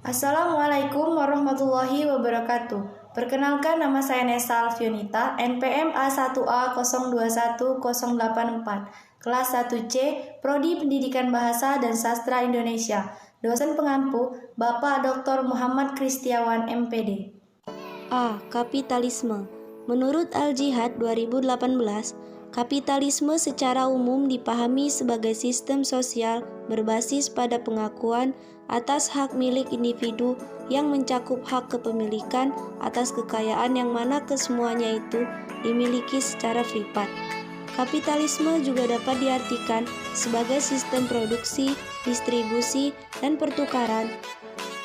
Assalamualaikum warahmatullahi wabarakatuh. Perkenalkan, nama saya Nesa Alfionita, NPM A1A021084, kelas 1C, Prodi Pendidikan Bahasa dan Sastra Indonesia. Dosen pengampu, Bapak Dr. Muhammad Kristiawan, MPD. A. Kapitalisme. Menurut Al-Jihad 2018, kapitalisme secara umum dipahami sebagai sistem sosial berbasis pada pengakuan atas hak milik individu yang mencakup hak kepemilikan atas kekayaan yang mana kesemuanya itu dimiliki secara privat. Kapitalisme juga dapat diartikan sebagai sistem produksi, distribusi, dan pertukaran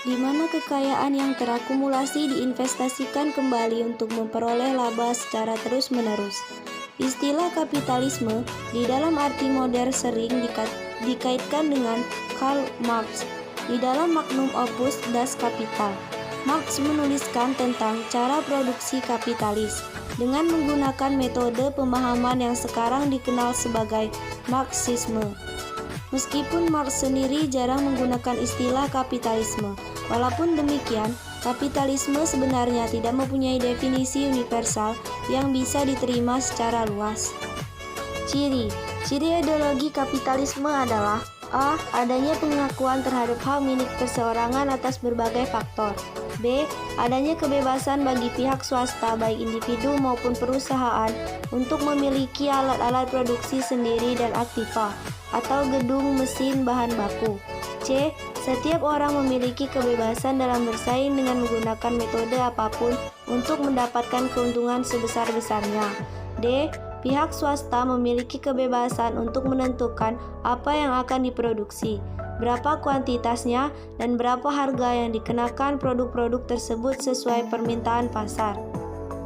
di mana kekayaan yang terakumulasi diinvestasikan kembali untuk memperoleh laba secara terus-menerus. Istilah kapitalisme di dalam arti modern sering dikaitkan dengan Karl Marx. Di dalam magnum opus Das Kapital, Marx menuliskan tentang cara produksi kapitalis dengan menggunakan metode pemahaman yang sekarang dikenal sebagai Marxisme. Meskipun Marx sendiri jarang menggunakan istilah kapitalisme, walaupun demikian, kapitalisme sebenarnya tidak mempunyai definisi universal yang bisa diterima secara luas. Ciri ideologi kapitalisme adalah: A. Adanya pengakuan terhadap hak milik perseorangan atas berbagai faktor. B. Adanya kebebasan bagi pihak swasta baik individu maupun perusahaan untuk memiliki alat-alat produksi sendiri dan aktiva atau gedung, mesin, bahan baku. C. Setiap orang memiliki kebebasan dalam bersaing dengan menggunakan metode apapun untuk mendapatkan keuntungan sebesar-besarnya. D. Pihak swasta memiliki kebebasan untuk menentukan apa yang akan diproduksi, berapa kuantitasnya, dan berapa harga yang dikenakan produk-produk tersebut sesuai permintaan pasar.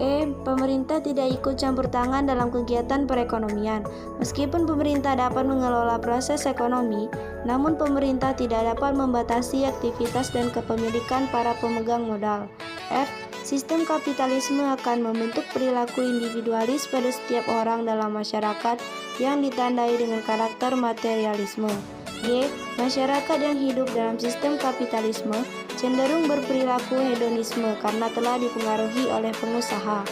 E. Pemerintah tidak ikut campur tangan dalam kegiatan perekonomian. Meskipun pemerintah dapat mengelola proses ekonomi, namun pemerintah tidak dapat membatasi aktivitas dan kepemilikan para pemegang modal. F. Sistem kapitalisme akan membentuk perilaku individualis pada setiap orang dalam masyarakat yang ditandai dengan karakter materialisme. G. Masyarakat yang hidup dalam sistem kapitalisme cenderung berperilaku hedonisme karena telah dipengaruhi oleh pengusaha.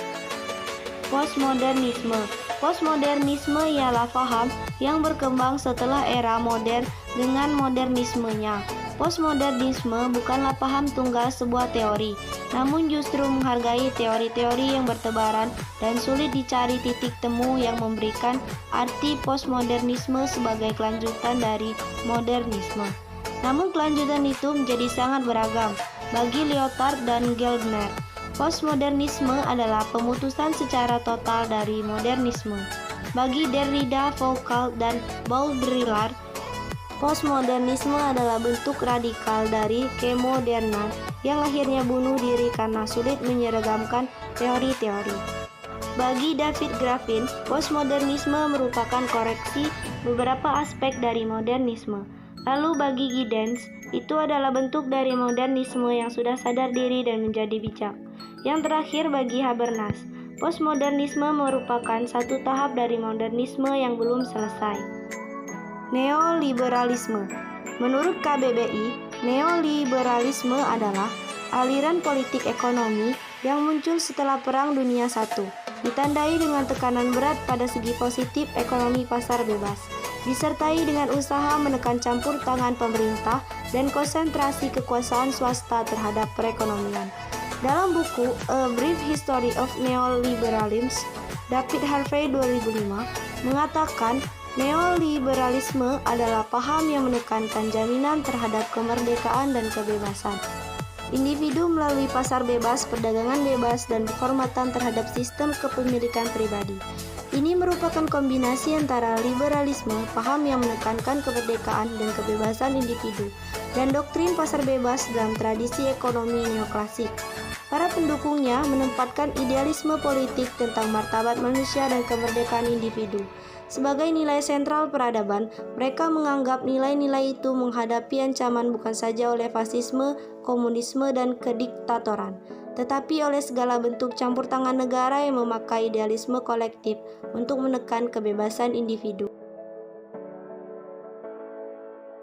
Postmodernisme. Postmodernisme ialah paham yang berkembang setelah era modern dengan modernismenya. Postmodernisme bukanlah paham tunggal sebuah teori, namun justru menghargai teori-teori yang bertebaran dan sulit dicari titik temu yang memberikan arti postmodernisme sebagai kelanjutan dari modernisme. Namun kelanjutan itu menjadi sangat beragam. Bagi Lyotard dan Geldner, postmodernisme adalah pemutusan secara total dari modernisme. Bagi Derrida, Foucault, dan Baudrillard, postmodernisme adalah bentuk radikal dari kemodernan yang akhirnya bunuh diri karena sulit menyeragamkan teori-teori. Bagi David Graffin, postmodernisme merupakan koreksi beberapa aspek dari modernisme. Lalu bagi Giddens, itu adalah bentuk dari modernisme yang sudah sadar diri dan menjadi bijak. Yang terakhir bagi Habermas, postmodernisme merupakan satu tahap dari modernisme yang belum selesai. Neoliberalisme. Menurut KBBI, neoliberalisme adalah aliran politik ekonomi yang muncul setelah Perang Dunia I, ditandai dengan tekanan berat pada segi positif ekonomi pasar bebas, disertai dengan usaha menekan campur tangan pemerintah dan konsentrasi kekuasaan swasta terhadap perekonomian. Dalam buku A Brief History of Neoliberalism, David Harvey 2005 mengatakan neoliberalisme adalah paham yang menekankan jaminan terhadap kemerdekaan dan kebebasan individu melalui pasar bebas, perdagangan bebas, dan penghormatan terhadap sistem kepemilikan pribadi. Ini merupakan kombinasi antara liberalisme, paham yang menekankan kemerdekaan dan kebebasan individu, dan doktrin pasar bebas dalam tradisi ekonomi neoklasik. Para pendukungnya menempatkan idealisme politik tentang martabat manusia dan kemerdekaan individu sebagai nilai sentral peradaban. Mereka menganggap nilai-nilai itu menghadapi ancaman bukan saja oleh fasisme, komunisme, dan kediktatoran, tetapi oleh segala bentuk campur tangan negara yang memakai idealisme kolektif untuk menekan kebebasan individu.